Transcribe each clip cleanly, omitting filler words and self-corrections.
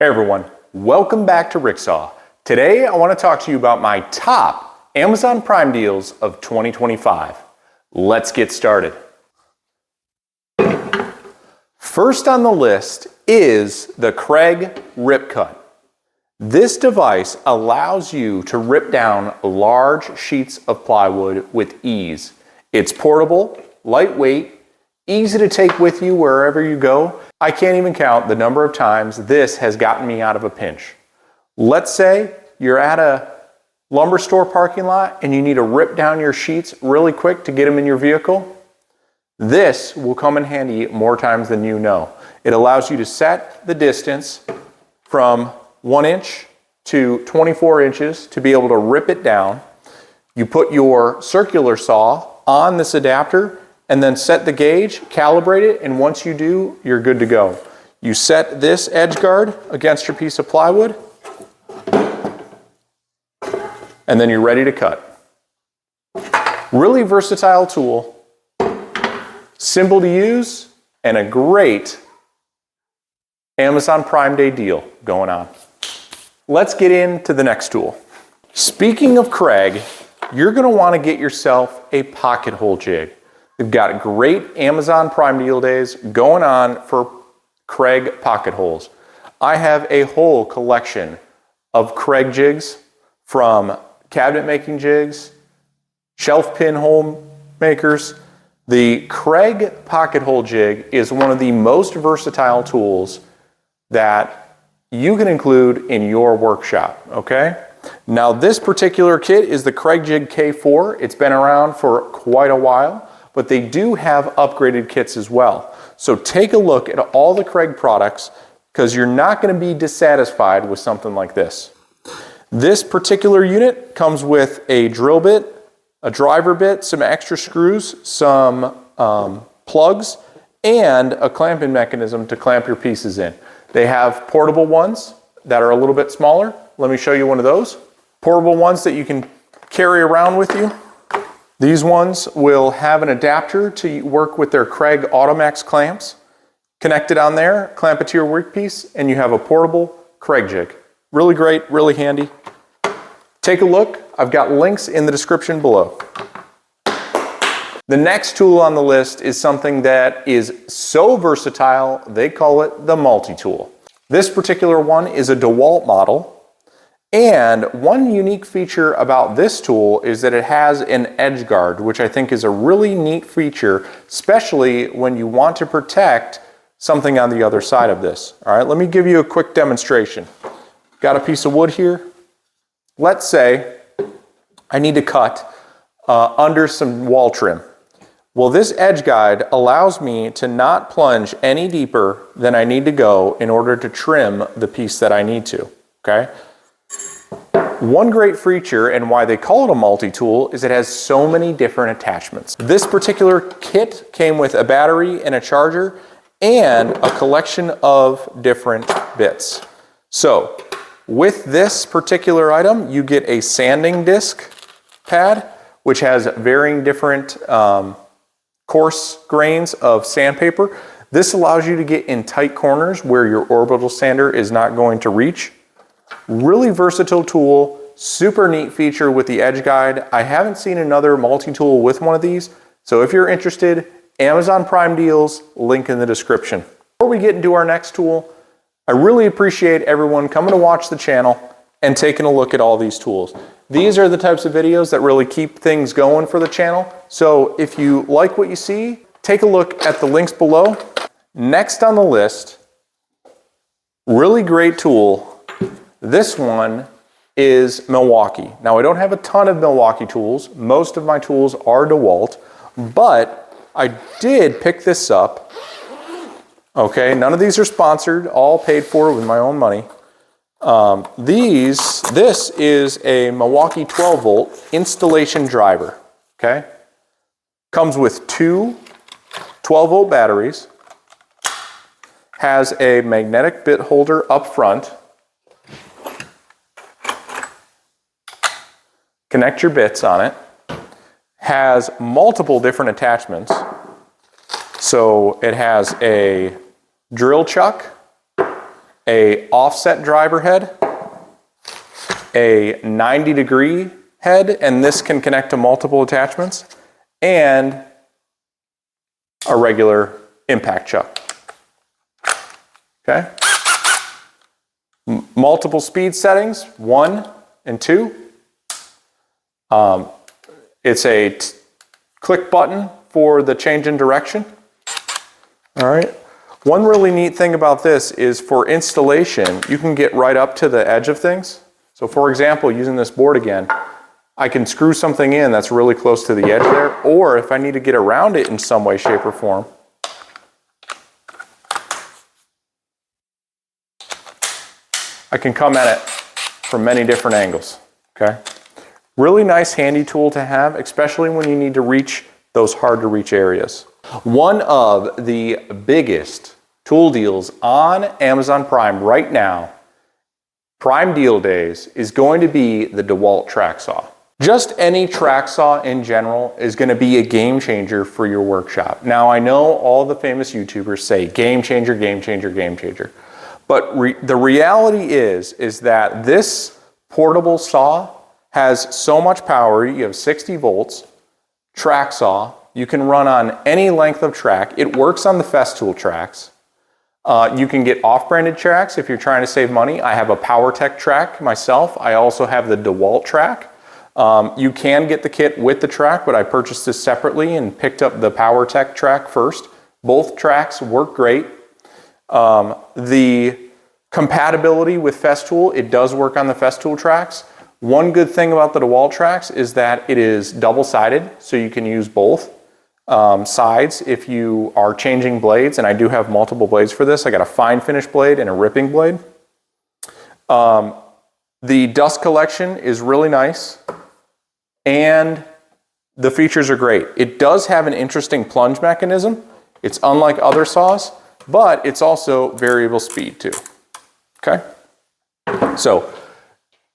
Hey everyone, welcome back to Ricksaw. Today I want to talk to you about my top Amazon Prime deals of 2025. Let's get started. First on the list is the Kreg Rip Cut. This device allows you to rip down large sheets of plywood with ease. It's portable, lightweight, easy to take with you wherever you go. I can't even count the number of times this has gotten me out of a pinch. Let's say you're at a lumber store parking lot and you need to rip down your sheets really quick to get them in your vehicle. This will come in handy more times than you know. It allows you to set the distance from 1 inch to 24 inches to be able to rip it down. You put your circular saw on this adapter and then set the gauge, calibrate it, and once you do, you're good to go. You set this edge guard against your piece of plywood, and then you're ready to cut. Really versatile tool, simple to use, and a great Amazon Prime Day deal going on. Let's get into the next tool. Speaking of Kreg, you're gonna wanna get yourself a pocket hole jig. They've got great Amazon Prime deal days going on for Kreg pocket holes. I have a whole collection of Kreg jigs, from cabinet making jigs, shelf pin hole makers. The Kreg pocket hole jig is one of the most versatile tools that you can include in your workshop, okay? Now this particular kit is the Kreg Jig K4. It's been around for quite a while, but they do have upgraded kits as well. So take a look at all the Kreg products, because you're not going to be dissatisfied with something like this. This particular unit comes with a drill bit, a driver bit, some extra screws, some plugs, and a clamping mechanism to clamp your pieces in. They have portable ones that are a little bit smaller. Let me show you one of those. Portable ones that you can carry around with you. These ones will have an adapter to work with their Kreg Automax clamps. Connect it on there, clamp it to your workpiece, and you have a portable Kreg jig. Really great, really handy. Take a look. I've got links in the description below. The next tool on the list is something that is so versatile, they call it the multi-tool. This particular one is a DeWalt model. And one unique feature about this tool is that it has an edge guard, which I think is a really neat feature, especially when you want to protect something on the other side of this. All right, let me give you a quick demonstration. Got a piece of wood here. Let's say I need to cut under some wall trim. Well, this edge guide allows me to not plunge any deeper than I need to go in order to trim the piece that I need to, okay? One great feature, and why they call it a multi-tool, is it has so many different attachments. This particular kit came with a battery and a charger and a collection of different bits. So with this particular item, you get a sanding disc pad, which has varying different coarse grains of sandpaper. This allows you to get in tight corners where your orbital sander is not going to reach. Really versatile tool, super neat feature with the edge guide. I haven't seen another multi-tool with one of these, so if you're interested, Amazon Prime deals, link in the description. Before we get into our next tool, I really appreciate everyone coming to watch the channel and taking a look at all these tools. These are the types of videos that really keep things going for the channel, so if you like what you see, take a look at the links below. Next on the list, really great tool. This one is Milwaukee. Now I don't have a ton of Milwaukee tools. Most of my tools are DeWalt, but I did pick this up. Okay, none of these are sponsored, all paid for with my own money. This is a Milwaukee 12 volt installation driver, okay? Comes with two 12 volt batteries, has a magnetic bit holder up front. Connect your bits on it. Has multiple different attachments. So it has a drill chuck, a offset driver head, a 90-degree head, and this can connect to multiple attachments, and a regular impact chuck. Okay? Multiple speed settings, 1 and 2. It's a click button for the change in direction. All right. One really neat thing about this is for installation, you can get right up to the edge of things. So for example, using this board again, I can screw something in that's really close to the edge there, or if I need to get around it in some way, shape, or form, I can come at it from many different angles, okay? Really nice handy tool to have, especially when you need to reach those hard to reach areas. One of the biggest tool deals on Amazon Prime right now, Prime Deal Days, is going to be the DeWalt track saw. Just any track saw in general is going to be a game changer for your workshop. Now I know all the famous YouTubers say game changer, game changer, game changer. But the reality is that this portable saw has so much power. You have 60 volts, track saw. You can run on any length of track. It works on the Festool tracks. You can get off-branded tracks if you're trying to save money. I have a PowerTech track myself. I also have the DeWalt track. You can get the kit with the track, but I purchased this separately and picked up the PowerTech track first. Both tracks work great. The compatibility with Festool, it does work on the Festool tracks. One good thing about the DeWalt tracks is that it is double-sided, so you can use both sides if you are changing blades, and I do have multiple blades for this. I got a fine finish blade and a ripping blade. The dust collection is really nice, and the features are great. It does have an interesting plunge mechanism. It's unlike other saws, but it's also variable speed too. Okay? So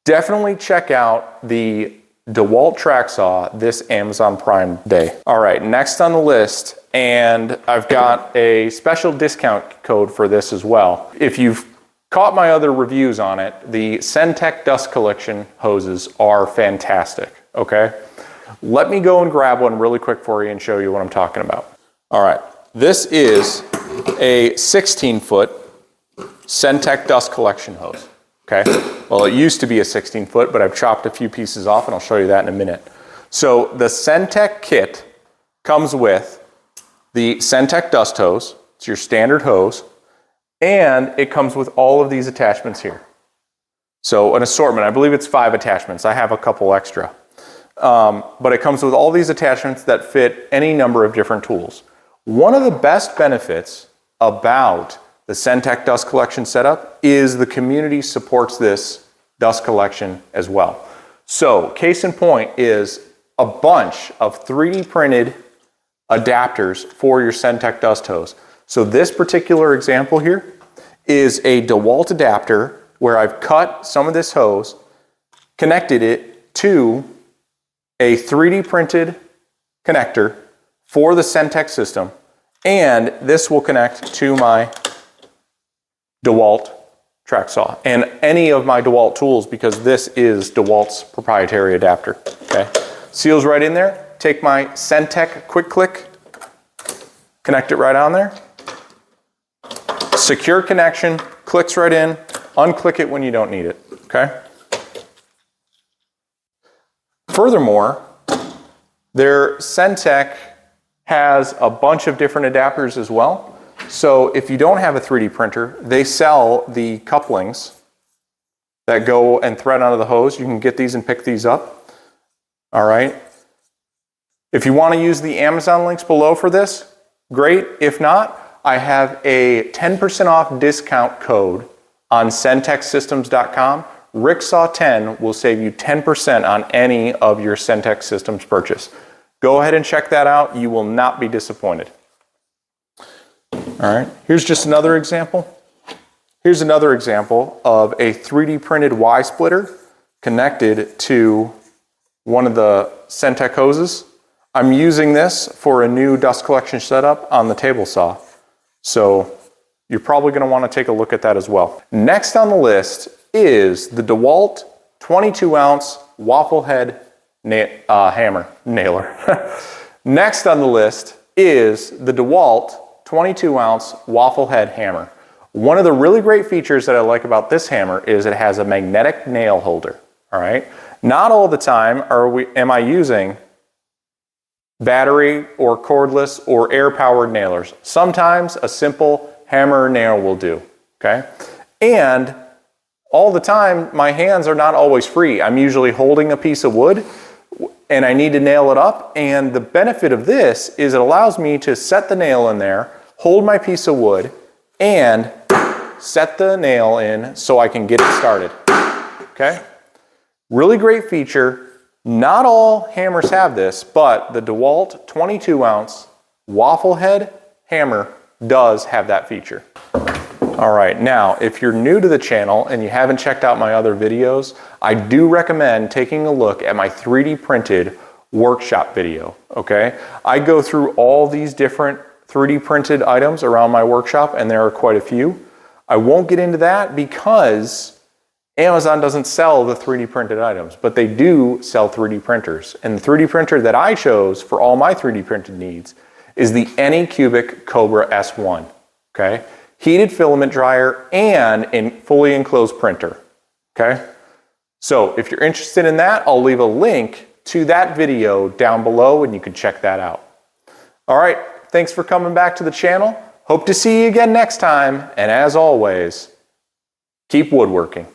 definitely check out the DeWalt track saw this Amazon Prime Day. All right, next on the list, and I've got a special discount code for this as well. If you've caught my other reviews on it, the Centec dust collection hoses are fantastic, okay? Let me go and grab one really quick for you and show you what I'm talking about. All right, this is a 16-foot Centec dust collection hose, okay? Well, it used to be a 16-foot, but I've chopped a few pieces off, and I'll show you that in a minute. So the Centec kit comes with the Centec dust hose. It's your standard hose, and it comes with all of these attachments here. So an assortment, I believe it's 5 attachments. I have a couple extra. But it comes with all these attachments that fit any number of different tools. One of the best benefits about the Centec dust collection setup is the community supports this dust collection as well. So case in point is a bunch of 3D printed adapters for your Centec dust hose. So this particular example here is a DeWalt adapter where I've cut some of this hose, connected it to a 3D printed connector for the Centec system, and this will connect to my DeWalt track saw and any of my DeWalt tools, because this is DeWalt's proprietary adapter. Okay, seals right in there. Take my Centec quick click, connect it right on there. Secure connection, clicks right in, unclick it when you don't need it, okay? Furthermore, their Centec has a bunch of different adapters as well. So if you don't have a 3D printer, they sell the couplings that go and thread onto the hose. You can get these and pick these up, all right? If you want to use the Amazon links below for this, great. If not, I have a 10% off discount code on centecsystems.com. Ricksaw 10 will save you 10% on any of your Centec systems purchase. Go ahead and check that out. You will not be disappointed. All right, here's just another example. Here's another example of a 3D printed Y-splitter connected to one of the Centec hoses. I'm using this for a new dust collection setup on the table saw. So you're probably going to want to take a look at that as well. Next on the list is the DeWalt 22-ounce waffle head hammer nailer. Next on the list is the DeWalt 22-ounce waffle head hammer. One of the really great features that I like about this hammer is it has a magnetic nail holder. All right. Not all the time am I using battery or cordless or air-powered nailers. Sometimes a simple hammer nail will do. Okay. And all the time, my hands are not always free. I'm usually holding a piece of wood and I need to nail it up. And the benefit of this is it allows me to set the nail in there, hold my piece of wood, and set the nail in so I can get it started. Okay? Really great feature. Not all hammers have this, but the DeWalt 22-ounce waffle head hammer does have that feature. All right, now if you're new to the channel and you haven't checked out my other videos, I do recommend taking a look at my 3D printed workshop video, okay? I go through all these different 3D printed items around my workshop, and there are quite a few. I won't get into that because Amazon doesn't sell the 3D printed items, but they do sell 3D printers. And the 3D printer that I chose for all my 3D printed needs is the Anycubic Cobra S1, okay? Heated filament dryer and fully enclosed printer, okay? So if you're interested in that, I'll leave a link to that video down below and you can check that out. All right, thanks for coming back to the channel. Hope to see you again next time, and as always, keep woodworking.